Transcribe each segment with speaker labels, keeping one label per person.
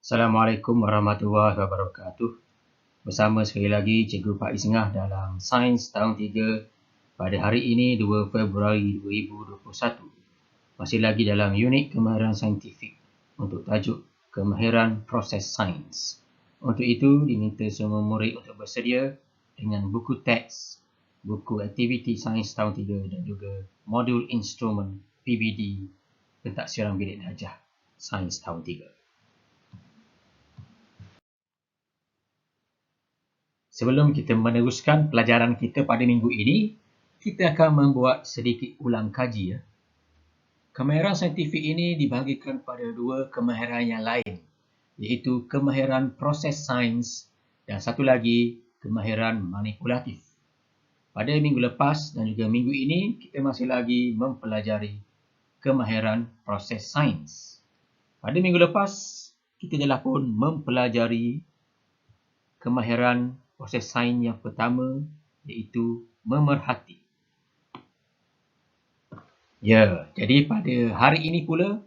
Speaker 1: Assalamualaikum warahmatullahi wabarakatuh. Bersama sekali lagi Cikgu Faiz Ngah dalam Sains tahun 3 pada hari ini 2 Februari 2021. Masih lagi dalam unit kemahiran saintifik untuk tajuk kemahiran proses sains. Untuk itu diminta semua murid untuk bersedia dengan buku teks, buku aktiviti sains tahun 3 dan juga modul instrumen PBD pentaksiran bilik darjah sains tahun 3. Sebelum kita meneruskan pelajaran kita pada minggu ini, kita akan membuat sedikit ulang kaji. Kemahiran saintifik ini dibahagikan pada dua kemahiran yang lain, iaitu kemahiran proses sains dan satu lagi kemahiran manipulatif. Pada minggu lepas dan juga minggu ini, kita masih lagi mempelajari kemahiran proses sains. Pada minggu lepas, kita telah pun mempelajari kemahiran proses sains yang pertama, iaitu memerhati. Jadi pada hari ini pula,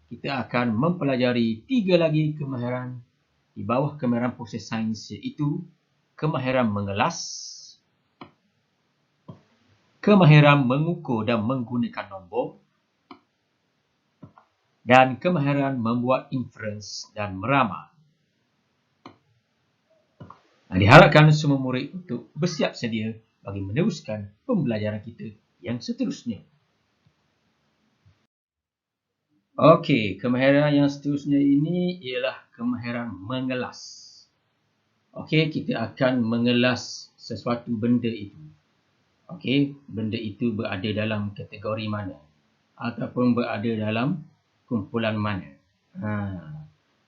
Speaker 1: kita akan mempelajari 3 lagi kemahiran di bawah kemahiran proses sains, iaitu kemahiran mengelas, kemahiran mengukur dan menggunakan nombor, dan kemahiran membuat inference dan meramal. Diharapkan semua murid untuk bersiap sedia bagi meneruskan pembelajaran kita yang seterusnya. Okey, kemahiran yang seterusnya ini ialah kemahiran mengelas. Okey, kita akan mengelas sesuatu benda itu. Okey, benda itu berada dalam kategori mana ataupun berada dalam kumpulan mana.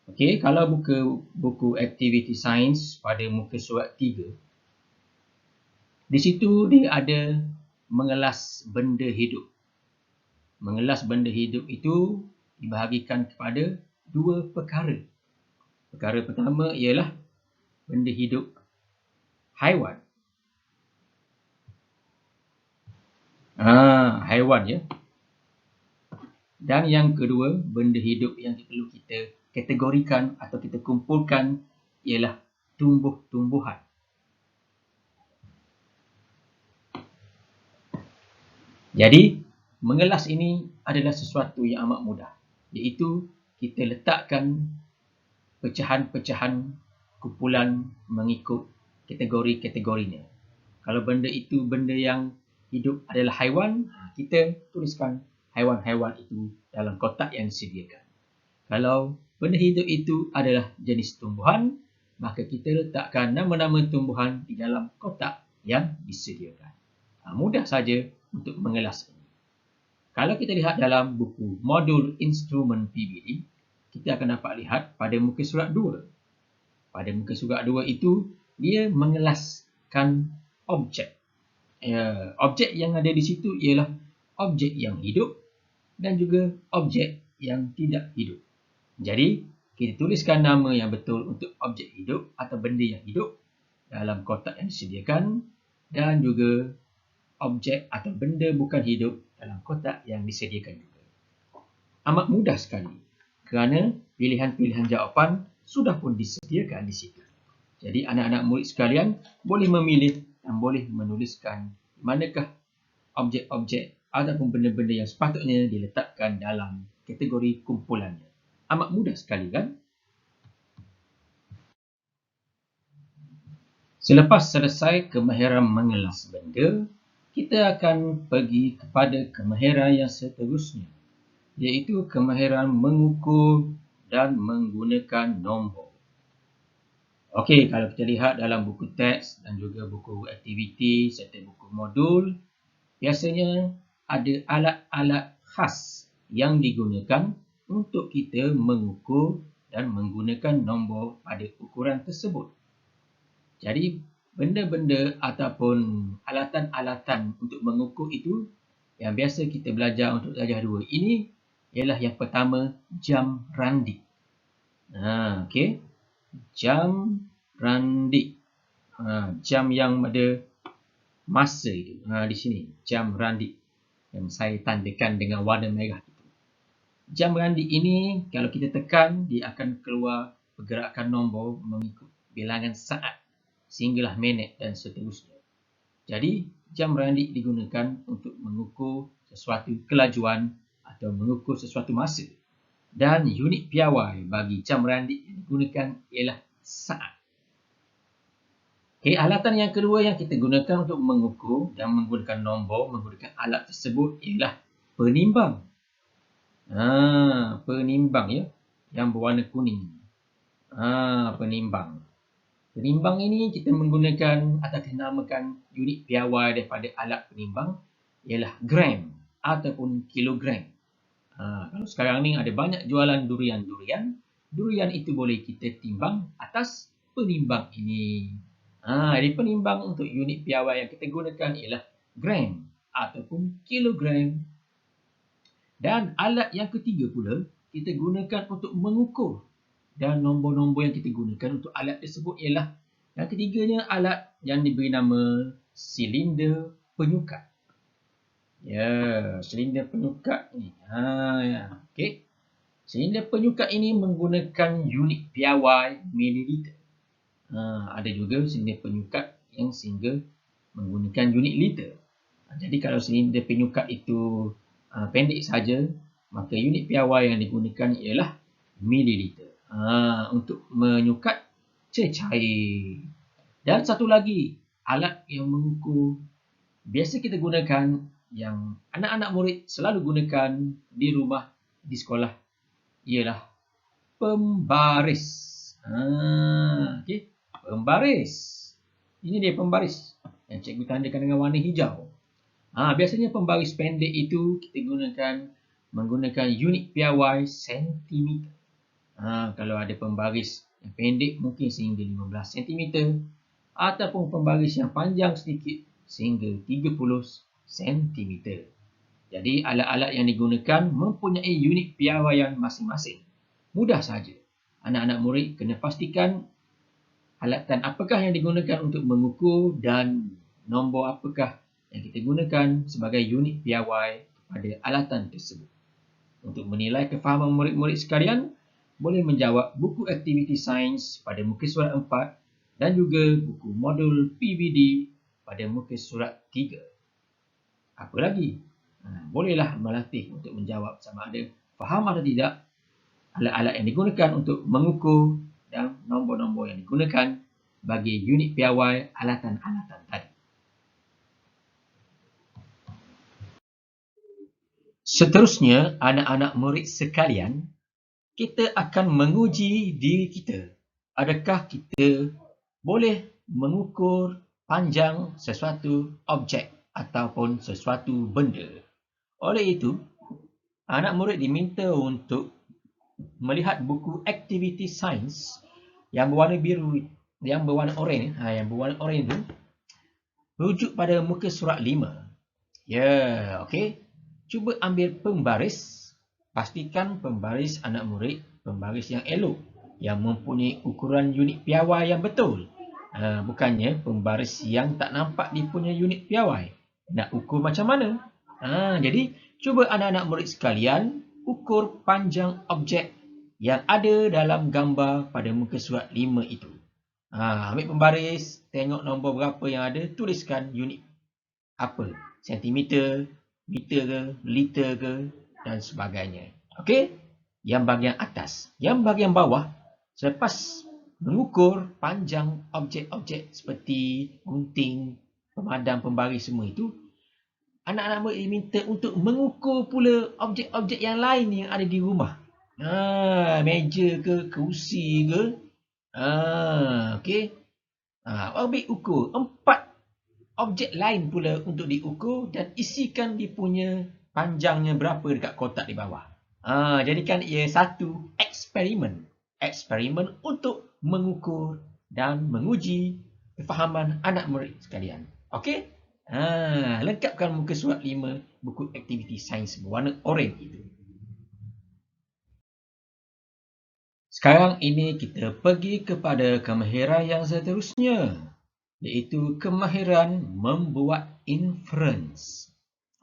Speaker 1: Okey, kalau buka buku aktiviti sains pada muka surat 3, di situ dia ada mengelas benda hidup. Mengelas benda hidup itu dibahagikan kepada 2 perkara. Perkara pertama ialah benda hidup haiwan. Haiwan ya. Dan yang kedua, benda hidup yang perlu kita kategorikan atau kita kumpulkan ialah tumbuh-tumbuhan. Jadi, mengelas ini adalah sesuatu yang amat mudah, iaitu kita letakkan pecahan-pecahan kumpulan mengikut kategori-kategorinya. Kalau benda itu benda yang hidup adalah haiwan, kita tuliskan haiwan-haiwan itu dalam kotak yang disediakan. Kalau benda hidup itu adalah jenis tumbuhan, maka kita letakkan nama-nama tumbuhan di dalam kotak yang disediakan. Mudah saja untuk mengelas ini. Kalau kita lihat dalam buku modul instrumen PBD, kita akan dapat lihat pada muka surat 2. Pada muka surat 2 itu, dia mengelaskan objek. Objek yang ada di situ ialah objek yang hidup dan juga objek yang tidak hidup. Jadi, kita tuliskan nama yang betul untuk objek hidup atau benda yang hidup dalam kotak yang disediakan dan juga objek atau benda bukan hidup dalam kotak yang disediakan juga. Amat mudah sekali kerana pilihan-pilihan jawapan sudah pun disediakan di situ. Jadi, anak-anak murid sekalian boleh memilih dan boleh menuliskan manakah objek-objek ataupun benda-benda yang sepatutnya diletakkan dalam kategori kumpulannya. Amat mudah sekali kan? Selepas selesai kemahiran mengelas benda, kita akan pergi kepada kemahiran yang seterusnya, iaitu kemahiran mengukur dan menggunakan nombor. Okey, kalau kita lihat dalam buku teks dan juga buku aktiviti serta buku modul, biasanya ada alat-alat khas yang digunakan untuk kita mengukur dan menggunakan nombor pada ukuran tersebut. Jadi, benda-benda ataupun alatan-alatan untuk mengukur itu yang biasa kita belajar untuk darjah 2 ini ialah yang pertama, jam randi. Okey. Jam randi. Jam yang ada masa itu. Di sini, jam randi. Yang saya tandakan dengan warna merah itu. Jam randi ini, kalau kita tekan, dia akan keluar pergerakan nombor mengikut bilangan saat sehinggalah minit dan seterusnya. Jadi, jam randik digunakan untuk mengukur sesuatu kelajuan atau mengukur sesuatu masa. Dan unit piawai bagi jam randik yang digunakan ialah saat. Okay, alatan yang kedua yang kita gunakan untuk mengukur dan menggunakan nombor menggunakan alat tersebut ialah penimbang. Penimbang ya, yang berwarna kuning. Penimbang. Penimbang ini kita menggunakan atau dinamakan unit piawai daripada alat penimbang ialah gram ataupun kilogram. Kalau sekarang ni ada banyak jualan durian-durian, durian itu boleh kita timbang atas penimbang ini. Jadi penimbang untuk unit piawai yang kita gunakan ialah gram ataupun kilogram. Dan alat yang ketiga pula kita gunakan untuk mengukur. Dan nombor-nombor yang kita gunakan untuk alat tersebut ialah yang ketiganya alat yang diberi nama silinder penyukat. Ya, silinder penyukat ni. Okey. Silinder penyukat ini menggunakan unit piawai mililiter. Ada juga silinder penyukat yang sehingga menggunakan unit liter. Jadi kalau silinder penyukat itu pendek saja, maka unit piawai yang digunakan ialah mililiter. Untuk menyukat cecair. Dan satu lagi, alat yang mengukur biasa kita gunakan yang anak-anak murid selalu gunakan di rumah, di sekolah ialah pembaris. Okey. Pembaris. Ini dia pembaris yang cikgu tandakan dengan warna hijau. Biasanya pembaris pendek itu kita gunakan menggunakan unit piawai sentimeter. Kalau ada pembaris yang pendek mungkin sehingga 15 cm ataupun pembaris yang panjang sedikit sehingga 30 cm. Jadi alat-alat yang digunakan mempunyai unit piawaian masing-masing. Mudah saja. Anak-anak murid kena pastikan alatan apakah yang digunakan untuk mengukur dan nombor apakah yang kita gunakan sebagai unit piawai pada alatan tersebut. Untuk menilai kefahaman murid-murid sekalian, boleh menjawab buku aktiviti sains pada muka surat 4 dan juga buku modul PBD pada muka surat 3. Apa lagi? Bolehlah melatih untuk menjawab sama ada faham atau tidak alat-alat yang digunakan untuk mengukur dan nombor-nombor yang digunakan bagi unit piawai alatan-alatan tadi. Seterusnya, anak-anak murid sekalian, kita akan menguji diri kita. Adakah kita boleh mengukur panjang sesuatu objek ataupun sesuatu benda? Oleh itu, anak murid diminta untuk melihat buku aktiviti sains yang berwarna biru, yang berwarna oranye, yang berwarna oranye itu rujuk pada muka surat 5. Okey. Cuba ambil pembaris. Pastikan pembaris anak murid pembaris yang elok, yang mempunyai ukuran unit piawai yang betul. Bukannya pembaris yang tak nampak dia punya unit piawai. Nak ukur macam mana? Jadi cuba anak-anak murid sekalian ukur panjang objek yang ada dalam gambar pada muka surat 5 itu. Ambil pembaris, tengok nombor berapa yang ada, tuliskan unit apa. Sentimeter, meter ke, liter ke dan sebagainya. Okey? Yang bahagian atas. Yang bahagian bawah, selepas mengukur panjang objek-objek seperti gunting, pemadam, pembaris semua itu, anak-anak murid diminta untuk mengukur pula objek-objek yang lain yang ada di rumah. Meja ke, kerusi ke. Okey. Ambil ukur 4 objek lain pula untuk diukur dan isikan dia punya panjangnya berapa dekat kotak di bawah. Jadikan ia satu eksperimen. Eksperimen untuk mengukur dan menguji kefahaman anak murid sekalian. Okey? Lengkapkan muka surat 5 buku aktiviti sains berwarna oranye itu. Sekarang ini kita pergi kepada kemahiran yang seterusnya, iaitu kemahiran membuat inference.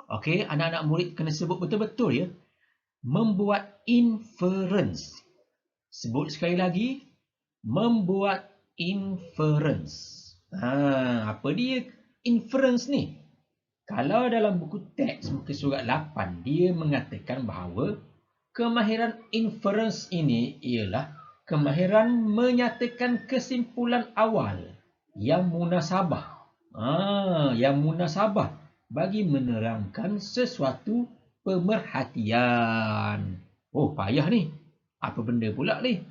Speaker 1: Okey, anak-anak murid kena sebut betul-betul ya. Membuat inference. Sebut sekali lagi, membuat inference. Apa dia inference ni? Kalau dalam buku teks muka surat 8, dia mengatakan bahawa kemahiran inference ini ialah kemahiran menyatakan kesimpulan awal yang munasabah. Yang munasabah bagi menerangkan sesuatu pemerhatian. Oh, payah ni. Apa benda pula ni?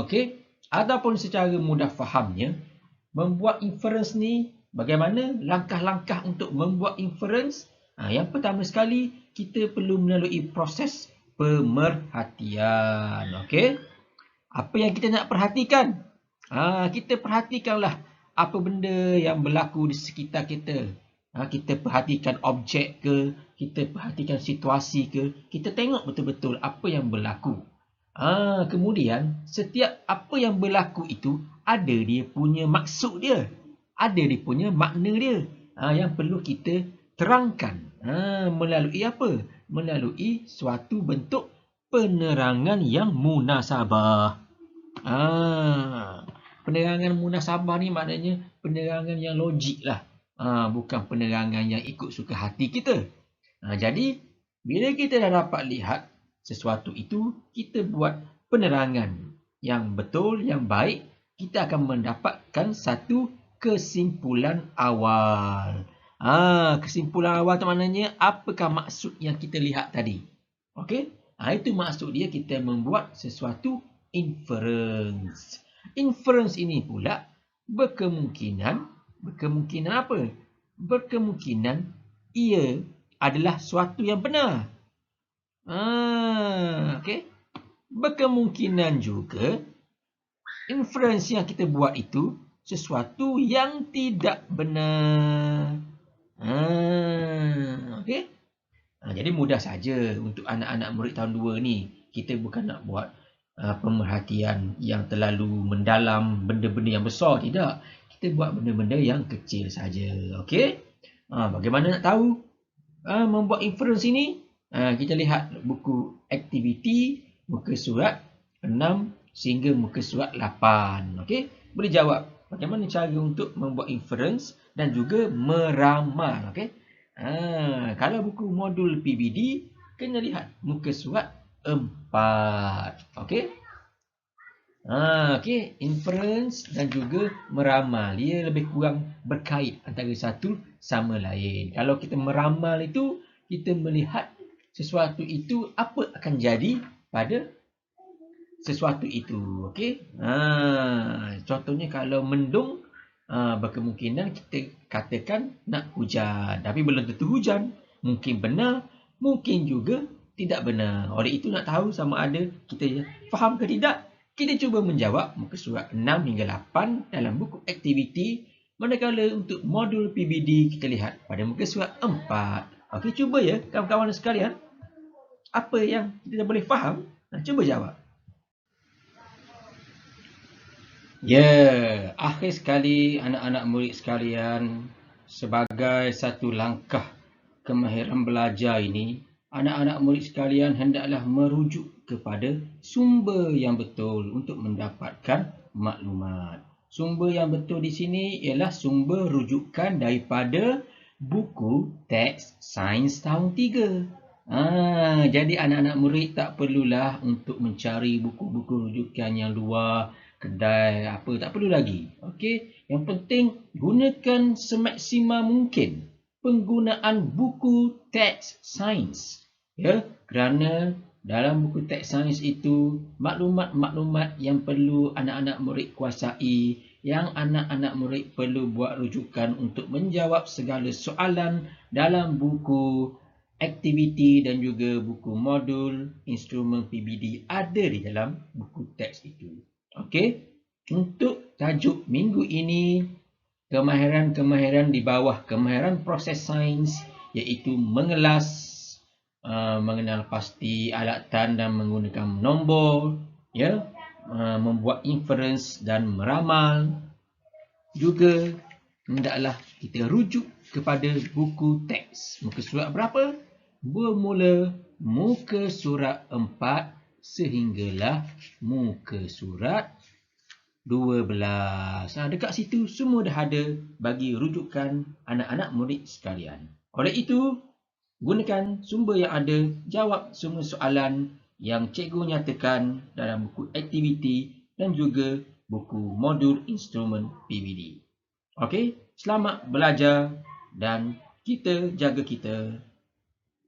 Speaker 1: Okey. Ataupun secara mudah fahamnya, membuat inference ni, bagaimana langkah-langkah untuk membuat inference? Yang pertama sekali, kita perlu melalui proses pemerhatian. Okey? Apa yang kita nak perhatikan? Kita perhatikanlah apa benda yang berlaku di sekitar kita. Kita perhatikan objek ke, kita perhatikan situasi ke, kita tengok betul-betul apa yang berlaku. Kemudian, setiap apa yang berlaku itu ada dia punya maksud dia. Ada dia punya makna dia. Yang perlu kita terangkan. Melalui apa? Melalui suatu bentuk penerangan yang munasabah. Penerangan munasabah ni maknanya penerangan yang logik lah. Bukan penerangan yang ikut suka hati kita. Jadi, bila kita dah dapat lihat sesuatu itu, kita buat penerangan yang betul, yang baik, kita akan mendapatkan satu kesimpulan awal. Kesimpulan awal tu maknanya apakah maksud yang kita lihat tadi. Okey? Itu maksud dia kita membuat sesuatu inference. Inference ini pula berkemungkinan apa? Berkemungkinan ia adalah suatu yang benar. Okey. Berkemungkinan juga inference yang kita buat itu sesuatu yang tidak benar. Okey. Jadi mudah saja untuk anak-anak murid tahun 2 ni. Kita bukan nak buat pemerhatian yang terlalu mendalam, benda-benda yang besar, tidak. Kita buat benda-benda yang kecil saja. Okey? Bagaimana nak tahu membuat inference ini? Kita lihat buku aktiviti muka surat 6 sehingga muka surat 8. Okey? Boleh jawab bagaimana cara untuk membuat inference dan juga meramal. Okey? Kalau buku modul PBD, kena lihat muka surat 4. Okey? Okey, inference dan juga meramal. Ia lebih kurang berkait antara satu sama lain. Kalau kita meramal itu, kita melihat sesuatu itu apa akan jadi pada sesuatu itu. Okey? Contohnya kalau mendung, berkemungkinan kita katakan nak hujan. Tapi belum tentu hujan. Mungkin benar, mungkin juga tidak benar. Oleh itu nak tahu sama ada kita faham ke tidak, kita cuba menjawab muka surat 6 hingga 8 dalam buku aktiviti. Manakala untuk modul PBD kita lihat pada muka surat 4. Okey, cuba ya kawan-kawan sekalian. Apa yang kita boleh faham, cuba jawab. Akhir sekali anak-anak murid sekalian, sebagai satu langkah kemahiran belajar ini, anak-anak murid sekalian hendaklah merujuk kepada sumber yang betul untuk mendapatkan maklumat. Sumber yang betul di sini ialah sumber rujukan daripada buku teks sains tahun 3. Jadi anak-anak murid tak perlulah untuk mencari buku-buku rujukan yang luar, kedai apa, tak perlu lagi. Okey, yang penting gunakan semaksimal mungkin penggunaan buku teks sains. Kerana dalam buku teks sains itu maklumat-maklumat yang perlu anak-anak murid kuasai, yang anak-anak murid perlu buat rujukan untuk menjawab segala soalan dalam buku aktiviti dan juga buku modul instrumen PBD ada di dalam buku teks itu. Okey, untuk tajuk minggu ini, kemahiran-kemahiran di bawah kemahiran proses sains, iaitu mengelas, mengenal pasti alatan dan menggunakan nombor, membuat inference dan meramal. Juga hendaklah kita rujuk kepada buku teks. Muka surat berapa? Bermula muka surat 4 sehinggalah muka surat 12. Dekat situ semua dah ada bagi rujukan anak-anak murid sekalian. Oleh itu, gunakan sumber yang ada, jawab semua soalan yang cikgu nyatakan dalam buku aktiviti dan juga buku modul instrumen PBD. Okey, selamat belajar dan kita,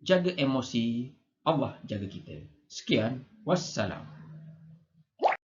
Speaker 1: jaga emosi, Allah jaga kita. Sekian, wassalam.